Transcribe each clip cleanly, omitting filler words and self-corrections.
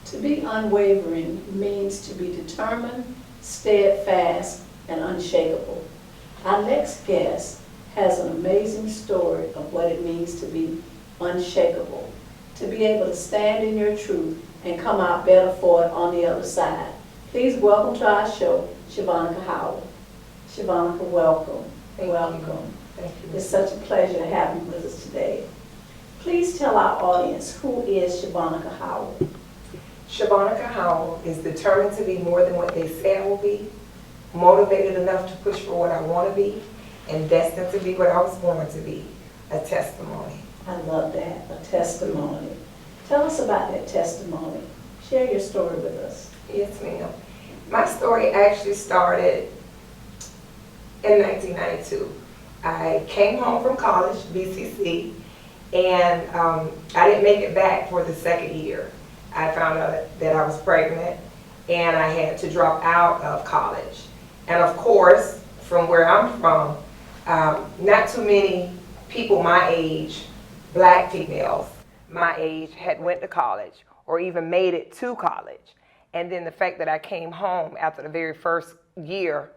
To be unwavering means to be determined, steadfast, and unshakable. Our next guest has an amazing story of what it means to be unshakable, to be able to stand in your truth and come out better for it on the other side. Please welcome to our show, Shevonica Howell. Shevonica, welcome. Welcome. Thank you. It's such a pleasure to have you with us today. Please tell our audience, who is Shevonica Howell? Shevonica Howell is determined to be more than what they say I will be, motivated enough to push for what I want to be, and destined to be what I was born to be, a testimony. I love that, a testimony. Tell us about that testimony. Share your story with us. Yes, ma'am. My story actually started in 1992. I came home from college, BCC, and I didn't make it back for the second year. I found out that I was pregnant and I had to drop out of college. And of course, from where I'm from, not too many people my age, black females my age, had went to college or even made it to college. And then the fact that I came home after the very first year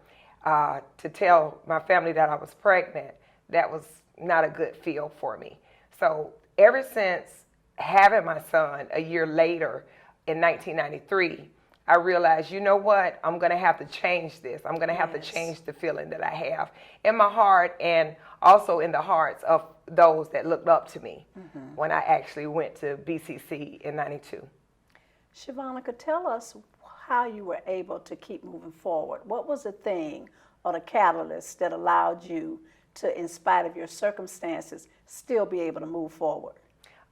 to tell my family that I was pregnant, that was not a good feel for me. So ever since having my son a year later in 1993, I realized, you know what, I'm going to have to change this. I'm going to have to change the feeling that I have in my heart and also in the hearts of those that looked up to me when I actually went to BCC in 92. Shevonica, tell us how you were able to keep moving forward. What was the thing or the catalyst that allowed you to, in spite of your circumstances, still be able to move forward?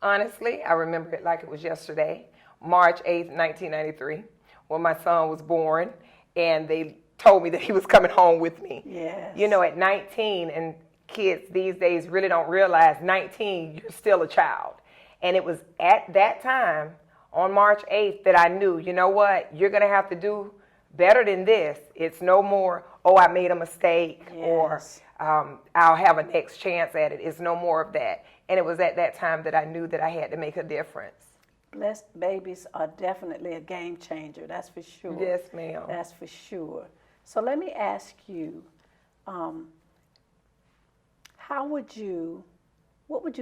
Honestly, I remember it like it was yesterday, March 8th, 1993, when my son was born, and they told me that he was coming home with me. Yes. You know, at 19, and kids these days really don't realize 19, you're still a child. And it was at that time, on March 8th, that I knew, you know what, you're going to have to do better than this. It's no more, oh, I made a mistake, or I'll have a next chance at it. It's no more of that. And it was at that time that I knew that I had to make a difference. Blessed babies are definitely a game changer, that's for sure. Yes, ma'am. That's for sure. So let me ask you, what would you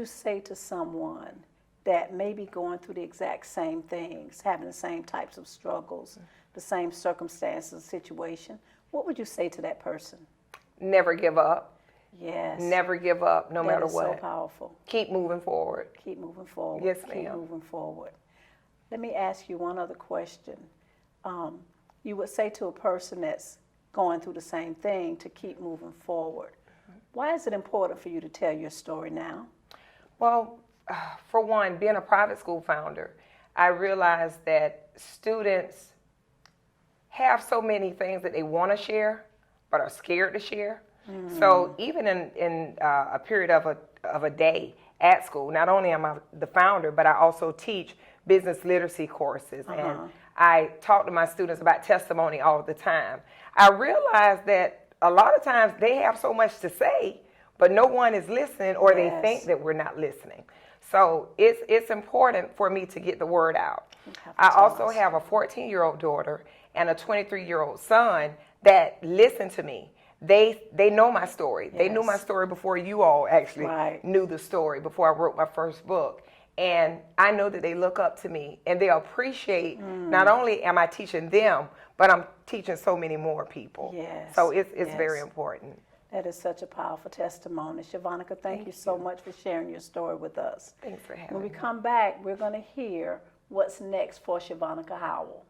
say to someone that may be going through the exact same things, having the same types of struggles, the same circumstances, situation? What would you say to that person? Never give up. Yes. Never give up, no matter what. That is so powerful. Keep moving forward. Keep moving forward. Yes, ma'am. Keep moving forward. Let me ask you one other question. You would say to a person that's going through the same thing to keep moving forward. Why is it important for you to tell your story now? Well, for one, being a private school founder, I realized that students have so many things that they want to share, but are scared to share. So even in a period of a day at school, not only am I the founder, but I also teach business literacy courses, and I talk to my students about testimony all the time. I realize that a lot of times they have so much to say, but no one is listening, or they think that we're not listening. So it's important for me to get the word out. I also have a 14-year-old daughter and a 23-year-old son that listen to me. They know my story. They knew my story before you all actually knew the story, before I wrote my first book. And I know that they look up to me and they appreciate, not only am I teaching them, but I'm teaching so many more people. Yes. So it's very important. That is such a powerful testimony. Shevonica, thank you so much for sharing your story with us. Thanks for having me. When we come back, we're going to hear what's next for Shevonica Howell.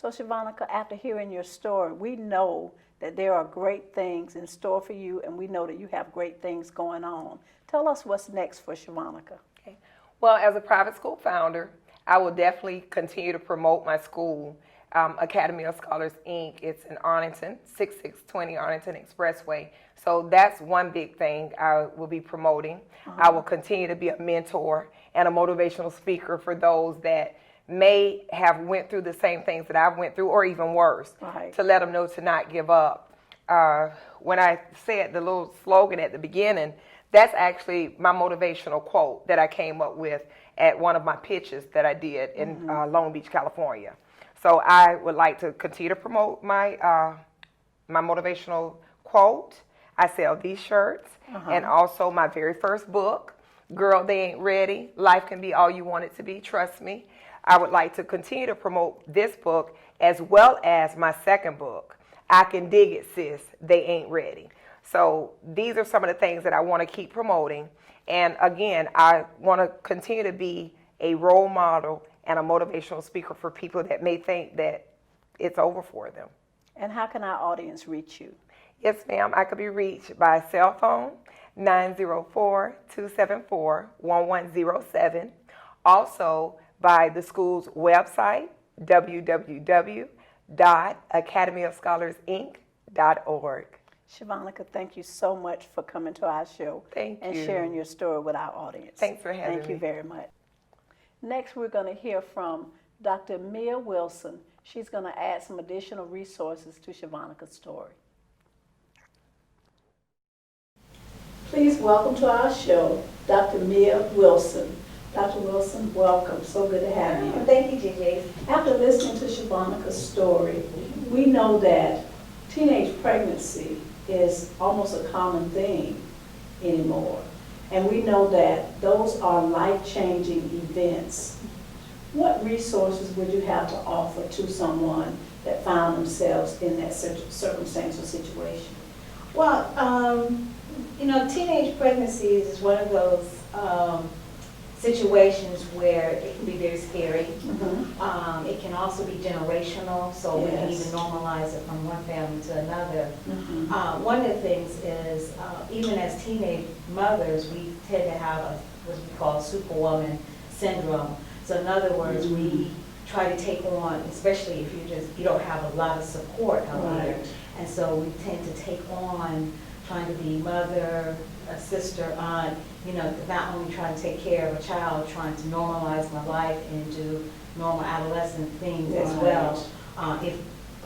So Shevonica, after hearing your story, we know that there are great things in store for you, and we know that you have great things going on. Tell us what's next for Shevonica. Okay. Well, as a private school founder, I will definitely continue to promote my school, Academy of Scholars, Inc. It's in Arlington, 6620 Arlington Expressway. So that's one big thing I will be promoting. I will continue to be a mentor and a motivational speaker for those that may have went through the same things that I've went through, or even worse, to let them know to not give up. When I said the little slogan at the beginning, that's actually my motivational quote that I came up with at one of my pitches that I did in Long Beach, California. So I would like to continue to promote my my motivational quote. I sell these shirts, and also my very first book, Girl, They Ain't Ready. Life Can Be All You Want It to Be, Trust Me. I would like to continue to promote this book as well as my second book, I Can Dig It, Sis, They Ain't Ready. So these are some of the things that I want to keep promoting. And again, I want to continue to be a role model and a motivational speaker for people that may think that it's over for them. And how can our audience reach you? Yes, ma'am. I could be reached by cell phone, 904-274-1107. Also by the school's website, www.academyofscholarsinc.org. Shevonica, thank you so much for coming to our show and sharing your story with our audience. Thanks for having me. Thank you very much. Next, we're going to hear from Dr. Mia Wilson. She's going to add some additional resources to Shevonica's story. Please welcome to our show, Dr. Mia Wilson. Dr. Wilson, welcome. So good to have you. Thank you, Gigi. After listening to Shevonica's story, we know that teenage pregnancy is almost a common thing anymore. And we know that those are life-changing events. What resources would you have to offer to someone that found themselves in that circumstance or situation? Well, teenage pregnancies is one of those situations where it can be very scary. It can also be generational, so we can even normalize it from one family to another. One of the things is, even as teenage mothers, we tend to have what we call superwoman syndrome. So in other words, we try to take on, especially if you don't have a lot of support out there. And so we tend to take on trying to be mother, a sister, aunt, not only trying to take care of a child, trying to normalize my life and do normal adolescent things as well,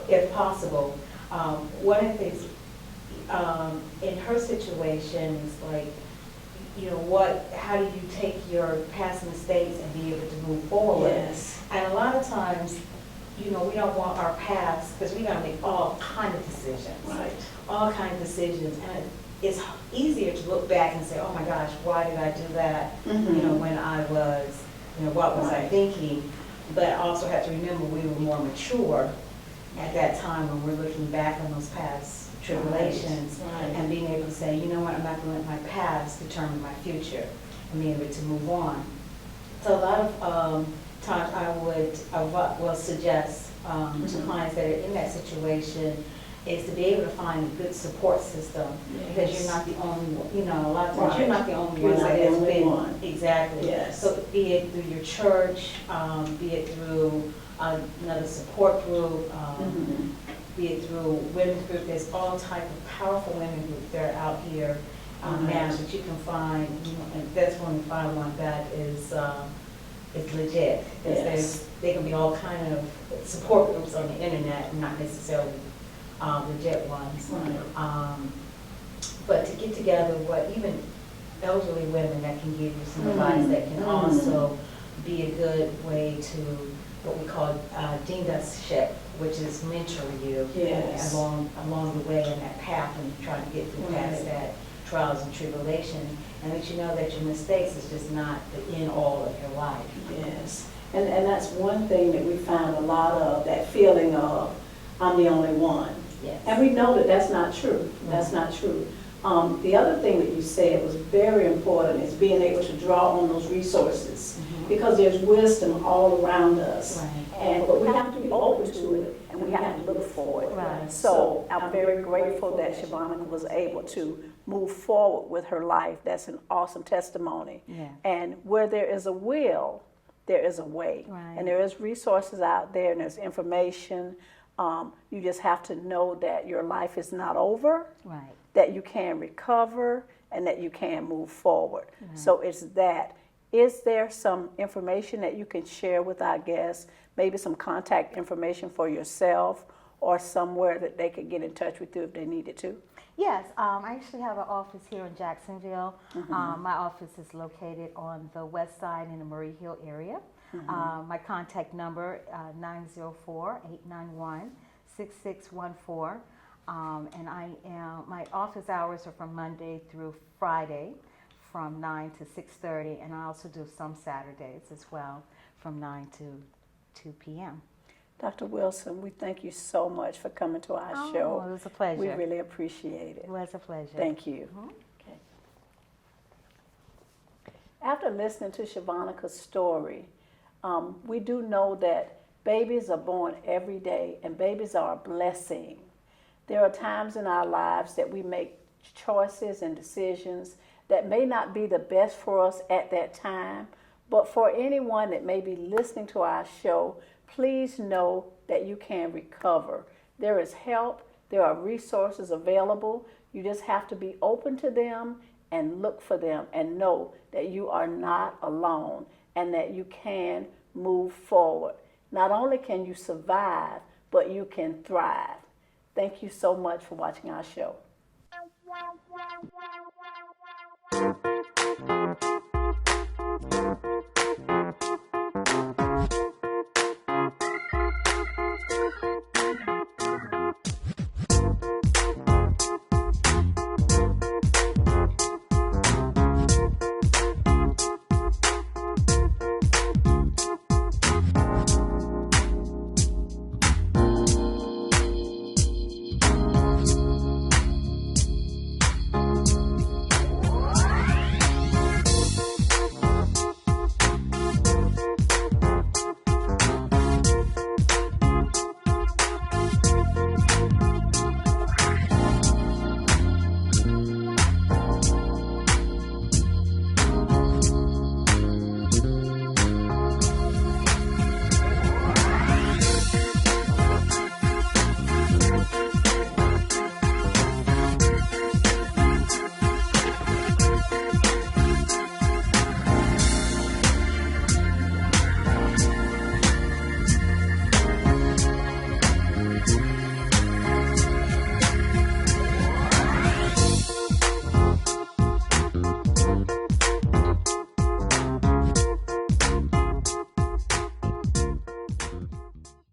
if possible. One of the things in her situation is like, how do you take your past mistakes and be able to move forward? And a lot of times, we don't want our past, because we got to make all kind of decisions. All kind of decisions. And it's easier to look back and say, oh my gosh, why did I do that? When I was, what was I thinking? But I also have to remember we were more mature at that time when we're looking back on those past tribulations and being able to say, I'm not going to let my past determine my future, and being able to move on. So a lot of times I will suggest to clients that are in that situation is to be able to find a good support system, because you're not the only one. A lot of times you're not the only one that has been. Exactly. So be it through your church, be it through another support group, be it through women's group. There's all type of powerful women groups that are out here now that you can find. And that's when we find one that is legit. They can be all kind of support groups on the internet, not necessarily legit ones. But to get together, even elderly women that can give you some advice that can also be a good way to what we call deanship, which is mentor you along the way in that path when you're trying to get through past that trials and tribulations, and that you know that your mistakes is just not the end all of your life. And that's one thing that we find a lot of, that feeling of, I'm the only one. And we know that that's not true. That's not true. The other thing that you said was very important is being able to draw on those resources because there's wisdom all around us. Right. But we have to be open to it, and we have to look for it. Right. So I'm very grateful that Shevonica was able to move forward with her life. That's an awesome testimony. Yeah. And where there is a will, there is a way. Right. And there is resources out there, and there's information. You just have to know that your life is not over, Right. that you can recover, and that you can move forward. So it's that. Is there some information that you can share with our guests? Maybe some contact information for yourself, or somewhere that they could get in touch with you if they needed to? Yes, I actually have an office here in Jacksonville. My office is located on the west side in the Murray Hill area. My contact number, 904-891-6614. And my office hours are from Monday through Friday from 9 to 6:30, and I also do some Saturdays as well from 9 to 2 p.m. Dr. Wilson, we thank you so much for coming to our show. It was a pleasure. We really appreciate it. It was a pleasure. Thank you. Okay. After listening to Shevonica's story, we do know that babies are born every day, and babies are a blessing. There are times in our lives that we make choices and decisions that may not be the best for us at that time, but for anyone that may be listening to our show, please know that you can recover. There is help. There are resources available. You just have to be open to them and look for them and know that you are not alone and that you can move forward. Not only can you survive, but you can thrive. Thank you so much for watching our show.